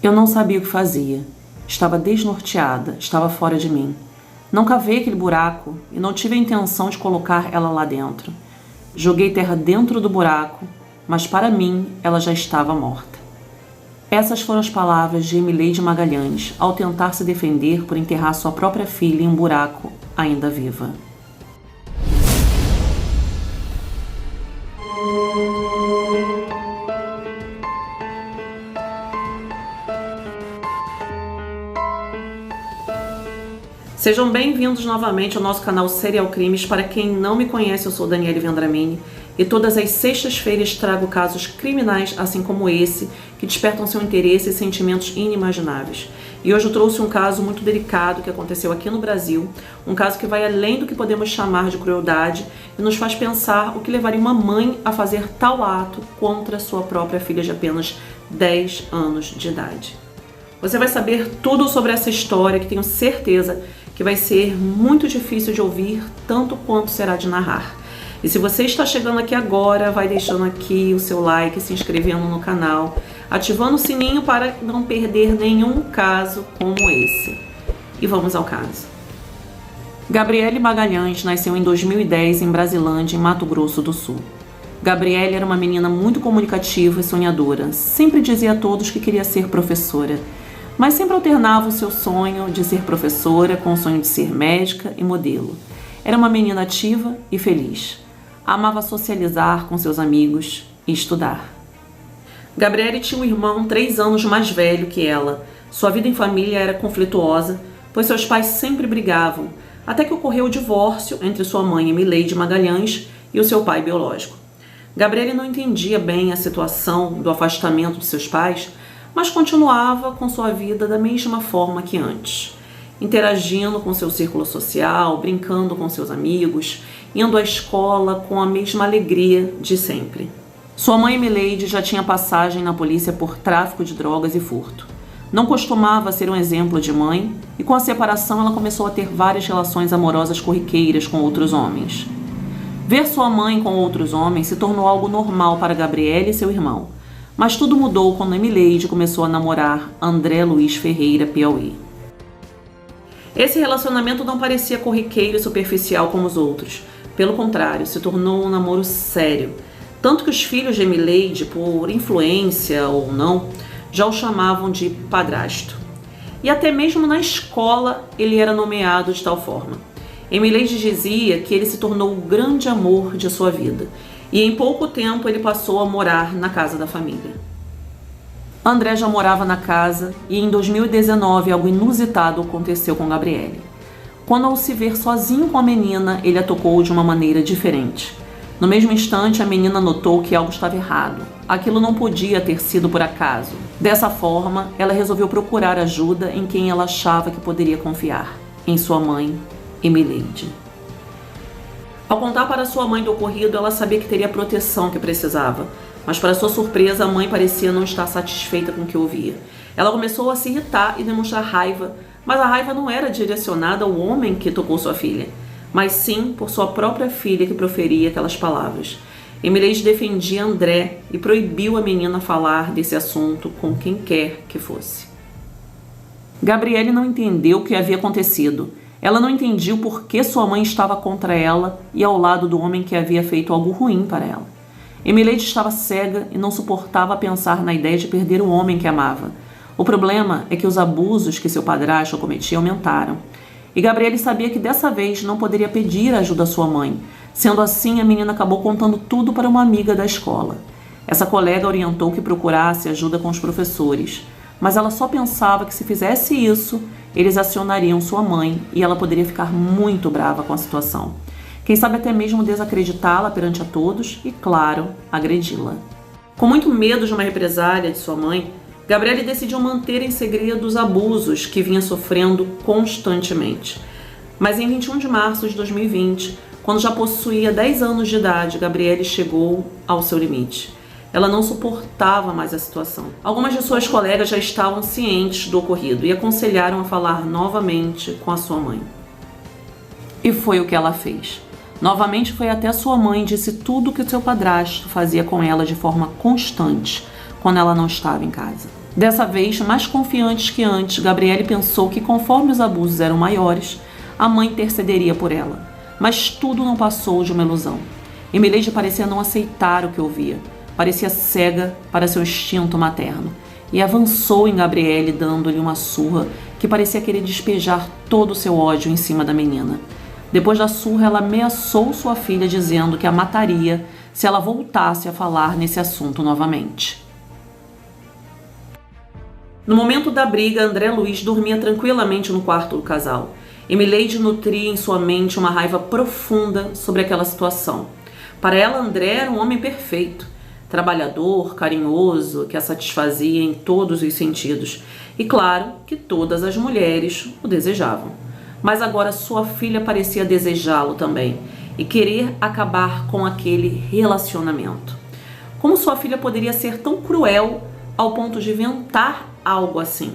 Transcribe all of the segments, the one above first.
Eu não sabia o que fazia. Estava desnorteada, estava fora de mim. Não cavei aquele buraco e não tive a intenção de colocar ela lá dentro. Joguei terra dentro do buraco, mas para mim ela já estava morta. Essas foram as palavras de Emileide Magalhães ao tentar se defender por enterrar sua própria filha em um buraco ainda viva. Sejam bem-vindos novamente ao nosso canal Serial Crimes. Para quem não me conhece, eu sou Daniele Vendramini e todas as sextas-feiras trago casos criminais, assim como esse, que despertam seu interesse e sentimentos inimagináveis. E hoje eu trouxe um caso muito delicado que aconteceu aqui no Brasil, um caso que vai além do que podemos chamar de crueldade e nos faz pensar o que levaria uma mãe a fazer tal ato contra sua própria filha de apenas 10 anos de idade. Você vai saber tudo sobre essa história que tenho certeza que vai ser muito difícil de ouvir, tanto quanto será de narrar. E se você está chegando aqui agora, vai deixando aqui o seu like, se inscrevendo no canal, ativando o sininho para não perder nenhum caso como esse. E vamos ao caso. Gabriele Magalhães nasceu em 2010 em Brasilândia, em Mato Grosso do Sul. Gabriele era uma menina muito comunicativa e sonhadora. Sempre dizia a todos que queria ser professora, mas sempre alternava o seu sonho de ser professora com o sonho de ser médica e modelo. Era uma menina ativa e feliz. Amava socializar com seus amigos e estudar. Gabriele tinha um irmão 3 anos mais velho que ela. Sua vida em família era conflituosa, pois seus pais sempre brigavam, até que ocorreu o divórcio entre sua mãe, Emileide Magalhães, e o seu pai biológico. Gabriele não entendia bem a situação do afastamento de seus pais, mas continuava com sua vida da mesma forma que antes, interagindo com seu círculo social, brincando com seus amigos, indo à escola com a mesma alegria de sempre. Sua mãe Emileide já tinha passagem na polícia por tráfico de drogas e furto. Não costumava ser um exemplo de mãe e com a separação ela começou a ter várias relações amorosas corriqueiras com outros homens. Ver sua mãe com outros homens se tornou algo normal para Gabriele e seu irmão. Mas tudo mudou quando Emileide começou a namorar André Luiz Ferreira Piauí. Esse relacionamento não parecia corriqueiro e superficial como os outros. Pelo contrário, se tornou um namoro sério. Tanto que os filhos de Emileide, por influência ou não, já o chamavam de padrasto. E até mesmo na escola ele era nomeado de tal forma. Emileide dizia que ele se tornou o grande amor de sua vida. E em pouco tempo ele passou a morar na casa da família. André já morava na casa e em 2019 algo inusitado aconteceu com Gabriele. Quando ao se ver sozinho com a menina, ele a tocou de uma maneira diferente. No mesmo instante, a menina notou que algo estava errado. Aquilo não podia ter sido por acaso. Dessa forma, ela resolveu procurar ajuda em quem ela achava que poderia confiar, em sua mãe, Emileide. Ao contar para sua mãe do ocorrido, ela sabia que teria a proteção que precisava, mas para sua surpresa, a mãe parecia não estar satisfeita com o que ouvia. Ela começou a se irritar e demonstrar raiva, mas a raiva não era direcionada ao homem que tocou sua filha, mas sim por sua própria filha que proferia aquelas palavras. Emileide defendia André e proibiu a menina falar desse assunto com quem quer que fosse. Gabriele não entendeu o que havia acontecido. Ela não entendia o porquê sua mãe estava contra ela e ao lado do homem que havia feito algo ruim para ela. Emileide estava cega e não suportava pensar na ideia de perder o homem que amava. O problema é que os abusos que seu padrasto cometia aumentaram. E Gabriele sabia que dessa vez não poderia pedir ajuda à sua mãe. Sendo assim, a menina acabou contando tudo para uma amiga da escola. Essa colega orientou que procurasse ajuda com os professores, mas ela só pensava que se fizesse isso, eles acionariam sua mãe e ela poderia ficar muito brava com a situação. Quem sabe até mesmo desacreditá-la perante a todos e, claro, agredi-la. Com muito medo de uma represália de sua mãe, Gabriele decidiu manter em segredo os abusos que vinha sofrendo constantemente. Mas em 21 de março de 2020, quando já possuía 10 anos de idade, Gabriele chegou ao seu limite. Ela não suportava mais a situação. Algumas de suas colegas já estavam cientes do ocorrido e aconselharam a falar novamente com a sua mãe. E foi o que ela fez. Novamente foi até sua mãe e disse tudo o que seu padrasto fazia com ela de forma constante quando ela não estava em casa. Dessa vez, mais confiantes que antes, Gabriele pensou que, conforme os abusos eram maiores, a mãe intercederia por ela. Mas tudo não passou de uma ilusão. Emileide parecia não aceitar o que ouvia. Parecia cega para seu instinto materno. E avançou em Gabriele, dando-lhe uma surra que parecia querer despejar todo o seu ódio em cima da menina. Depois da surra, ela ameaçou sua filha, dizendo que a mataria se ela voltasse a falar nesse assunto novamente. No momento da briga, André Luiz dormia tranquilamente no quarto do casal. Emileide nutria em sua mente uma raiva profunda sobre aquela situação. Para ela, André era um homem perfeito, trabalhador, carinhoso, que a satisfazia em todos os sentidos. E claro que todas as mulheres o desejavam. Mas agora sua filha parecia desejá-lo também e querer acabar com aquele relacionamento. Como sua filha poderia ser tão cruel ao ponto de inventar algo assim?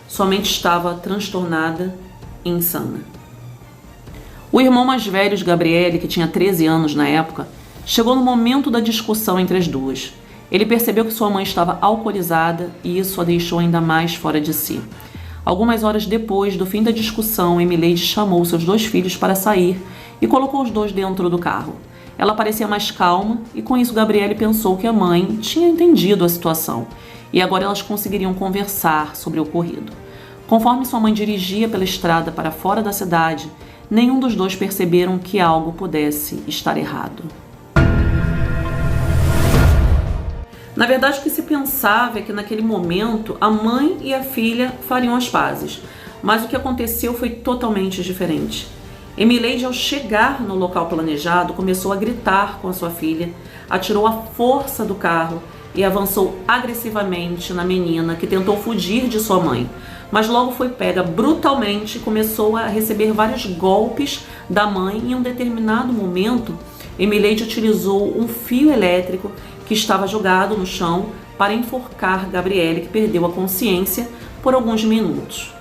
Sua mente estava transtornada e insana. O irmão mais velho de Gabriele, que tinha 13 anos na época, chegou no momento da discussão entre as duas. Ele percebeu que sua mãe estava alcoolizada e isso a deixou ainda mais fora de si. Algumas horas depois do fim da discussão, Emileide chamou seus 2 filhos para sair e colocou os 2 dentro do carro. Ela parecia mais calma e com isso Gabriele pensou que a mãe tinha entendido a situação e agora elas conseguiriam conversar sobre o ocorrido. Conforme sua mãe dirigia pela estrada para fora da cidade, nenhum dos 2 perceberam que algo pudesse estar errado. Na verdade, o que se pensava é que naquele momento a mãe e a filha fariam as pazes, mas o que aconteceu foi totalmente diferente. Emileide, ao chegar no local planejado, começou a gritar com a sua filha, atirou à força do carro e avançou agressivamente na menina, que tentou fugir de sua mãe, mas logo foi pega brutalmente e começou a receber vários golpes da mãe. Em um determinado momento, Emileide utilizou um fio elétrico que estava jogado no chão para enforcar Gabriele, que perdeu a consciência por alguns minutos.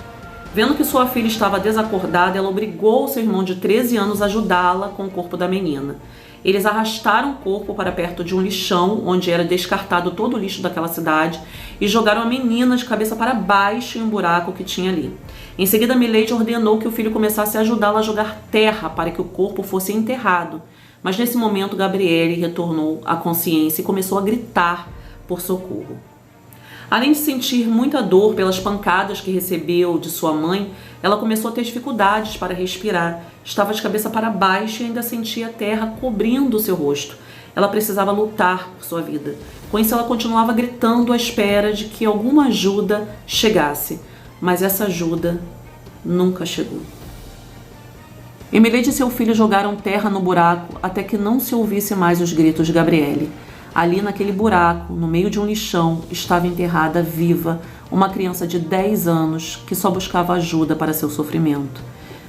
Vendo que sua filha estava desacordada, ela obrigou seu irmão de 13 anos a ajudá-la com o corpo da menina. Eles arrastaram o corpo para perto de um lixão, onde era descartado todo o lixo daquela cidade, e jogaram a menina de cabeça para baixo em um buraco que tinha ali. Em seguida, Emileide ordenou que o filho começasse a ajudá-la a jogar terra para que o corpo fosse enterrado. Mas nesse momento, Gabriele retornou à consciência e começou a gritar por socorro. Além de sentir muita dor pelas pancadas que recebeu de sua mãe, ela começou a ter dificuldades para respirar. Estava de cabeça para baixo e ainda sentia a terra cobrindo o seu rosto. Ela precisava lutar por sua vida. Com isso, ela continuava gritando à espera de que alguma ajuda chegasse. Mas essa ajuda nunca chegou. Emileide e seu filho jogaram terra no buraco até que não se ouvisse mais os gritos de Gabriele. Ali naquele buraco, no meio de um lixão, estava enterrada viva uma criança de 10 anos que só buscava ajuda para seu sofrimento.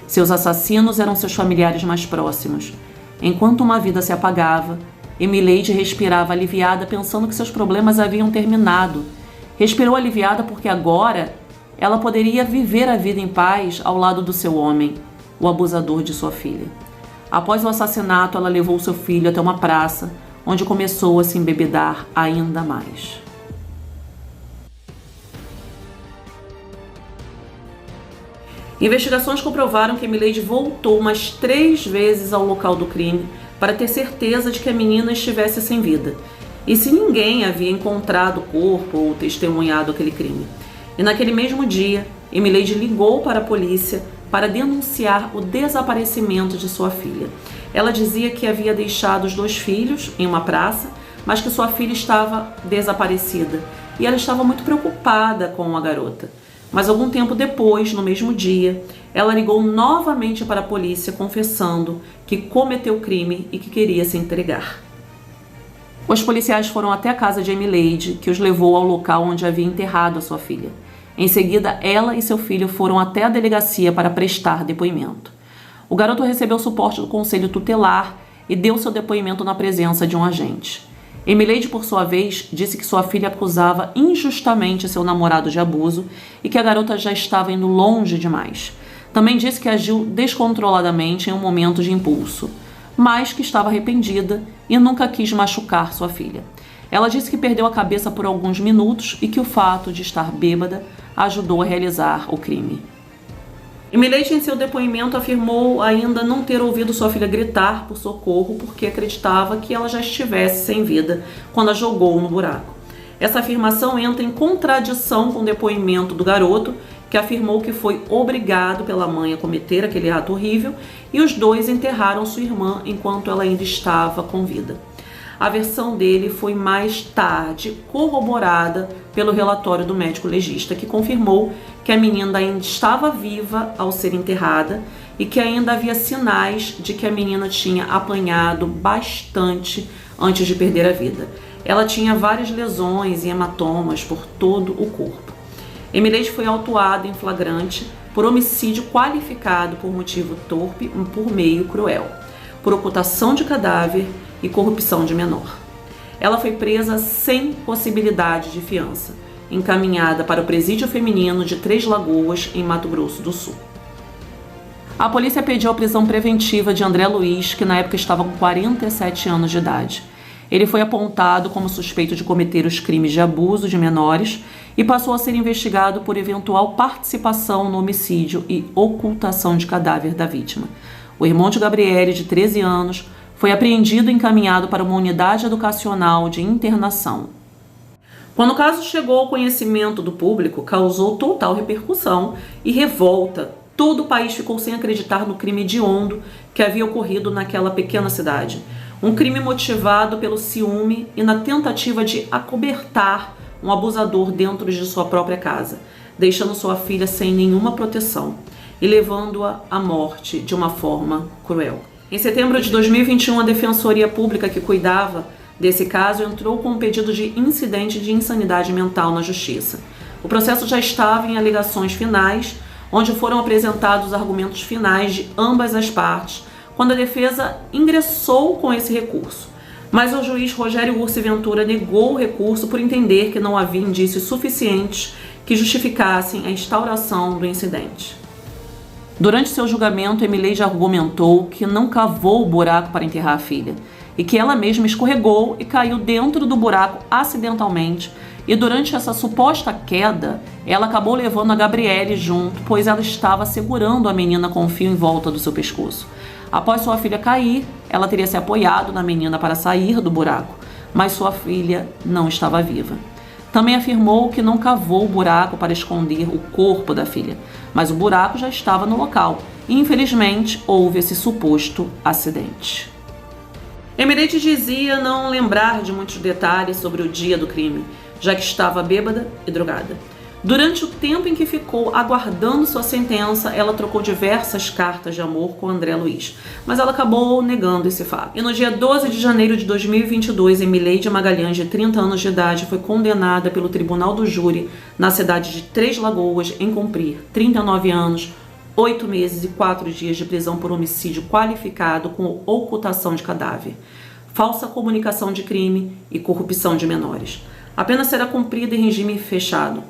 Seus assassinos eram seus familiares mais próximos. Enquanto uma vida se apagava, Emileide respirava aliviada, pensando que seus problemas haviam terminado. Respirou aliviada porque agora ela poderia viver a vida em paz ao lado do seu homem, o abusador de sua filha. Após o assassinato, ela levou seu filho até uma praça, onde começou a se embebedar ainda mais. Investigações comprovaram que Emileide voltou umas 3 vezes ao local do crime para ter certeza de que a menina estivesse sem vida, e se ninguém havia encontrado o corpo ou testemunhado aquele crime. E naquele mesmo dia, Emileide ligou para a polícia para denunciar o desaparecimento de sua filha. Ela dizia que havia deixado os 2 filhos em uma praça, mas que sua filha estava desaparecida e ela estava muito preocupada com a garota. Mas algum tempo depois, no mesmo dia, ela ligou novamente para a polícia confessando que cometeu o crime e que queria se entregar. Os policiais foram até a casa de Emileide, que os levou ao local onde havia enterrado a sua filha. Em seguida, ela e seu filho foram até a delegacia para prestar depoimento. O garoto recebeu suporte do conselho tutelar e deu seu depoimento na presença de um agente. Emileide, por sua vez, disse que sua filha acusava injustamente seu namorado de abuso e que a garota já estava indo longe demais. Também disse que agiu descontroladamente em um momento de impulso, mas que estava arrependida e nunca quis machucar sua filha. Ela disse que perdeu a cabeça por alguns minutos e que o fato de estar bêbada ajudou a realizar o crime. Emileide, em seu depoimento, afirmou ainda não ter ouvido sua filha gritar por socorro porque acreditava que ela já estivesse sem vida quando a jogou no buraco. Essa afirmação entra em contradição com o depoimento do garoto, que afirmou que foi obrigado pela mãe a cometer aquele ato horrível e os dois enterraram sua irmã enquanto ela ainda estava com vida. A versão dele foi mais tarde corroborada pelo relatório do médico legista, que confirmou que a menina ainda estava viva ao ser enterrada e que ainda havia sinais de que a menina tinha apanhado bastante antes de perder a vida. Ela tinha várias lesões e hematomas por todo o corpo. Emileide foi autuada em flagrante por homicídio qualificado por motivo torpe por meio cruel, por ocultação de cadáver e corrupção de menor. Ela foi presa sem possibilidade de fiança, encaminhada para o presídio feminino de Três Lagoas, em Mato Grosso do Sul. A polícia pediu a prisão preventiva de André Luiz, que na época estava com 47 anos de idade. Ele foi apontado como suspeito de cometer os crimes de abuso de menores e passou a ser investigado por eventual participação no homicídio e ocultação de cadáver da vítima. O irmão de Gabriele, de 13 anos, foi apreendido e encaminhado para uma unidade educacional de internação. Quando o caso chegou ao conhecimento do público, causou total repercussão e revolta. Todo o país ficou sem acreditar no crime hediondo que havia ocorrido naquela pequena cidade. Um crime motivado pelo ciúme e na tentativa de acobertar um abusador dentro de sua própria casa, deixando sua filha sem nenhuma proteção e levando-a à morte de uma forma cruel. Em setembro de 2021, a Defensoria Pública que cuidava desse caso entrou com um pedido de incidente de insanidade mental na Justiça. O processo já estava em alegações finais, onde foram apresentados os argumentos finais de ambas as partes, quando a defesa ingressou com esse recurso. Mas o juiz Rogério Ursi Ventura negou o recurso por entender que não havia indícios suficientes que justificassem a instauração do incidente. Durante seu julgamento, Emileide argumentou que não cavou o buraco para enterrar a filha e que ela mesma escorregou e caiu dentro do buraco acidentalmente, e durante essa suposta queda, ela acabou levando a Gabriele junto, pois ela estava segurando a menina com um fio em volta do seu pescoço. Após sua filha cair, ela teria se apoiado na menina para sair do buraco, mas sua filha não estava viva. Também afirmou que não cavou o buraco para esconder o corpo da filha, mas o buraco já estava no local e, infelizmente, houve esse suposto acidente. Emileide dizia não lembrar de muitos detalhes sobre o dia do crime, já que estava bêbada e drogada. Durante o tempo em que ficou aguardando sua sentença, ela trocou diversas cartas de amor com André Luiz, mas ela acabou negando esse fato. E no dia 12 de janeiro de 2022, Emileide Magalhães, de 30 anos de idade, foi condenada pelo Tribunal do Júri na cidade de Três Lagoas em cumprir 39 anos, 8 meses e 4 dias de prisão por homicídio qualificado com ocultação de cadáver, falsa comunicação de crime e corrupção de menores. A pena será cumprida em regime fechado.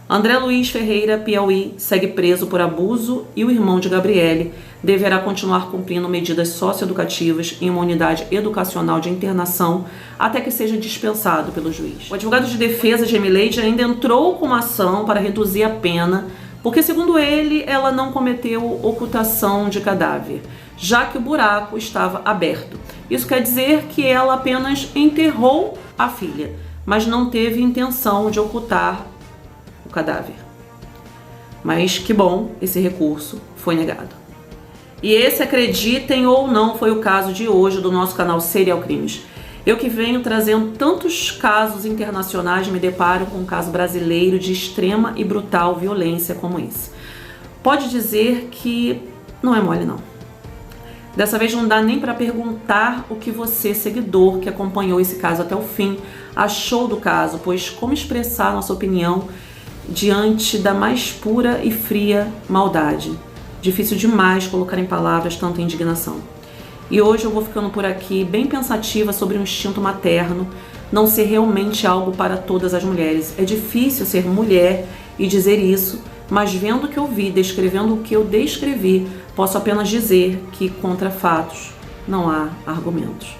André Luiz Ferreira, Piauí, segue preso por abuso e o irmão de Gabriele deverá continuar cumprindo medidas socioeducativas em uma unidade educacional de internação até que seja dispensado pelo juiz. O advogado de defesa de Emileide ainda entrou com uma ação para reduzir a pena, porque, segundo ele, ela não cometeu ocultação de cadáver, já que o buraco estava aberto. Isso quer dizer que ela apenas enterrou a filha, mas não teve intenção de ocultar o cadáver. Mas que bom, esse recurso foi negado. E esse, acreditem ou não, foi o caso de hoje do nosso canal Serial Crimes. Eu que venho trazendo tantos casos internacionais, me deparo com um caso brasileiro de extrema e brutal violência como esse. Pode dizer que não é mole não. Dessa vez não dá nem para perguntar o que você, seguidor que acompanhou esse caso até o fim, achou do caso, pois como expressar nossa opinião diante da mais pura e fria maldade? Difícil demais colocar em palavras tanta indignação. E hoje eu vou ficando por aqui bem pensativa sobre o instinto materno não ser realmente algo para todas as mulheres. É difícil ser mulher e dizer isso, mas vendo o que eu vi, descrevendo o que eu descrevi, posso apenas dizer que contra fatos não há argumentos.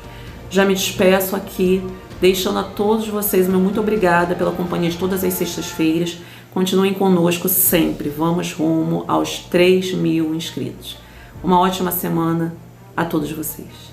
Já me despeço aqui deixando a todos vocês o meu muito obrigada pela companhia de todas as sextas-feiras. Continuem conosco sempre, vamos rumo aos 3.000 inscritos. Uma ótima semana a todos vocês.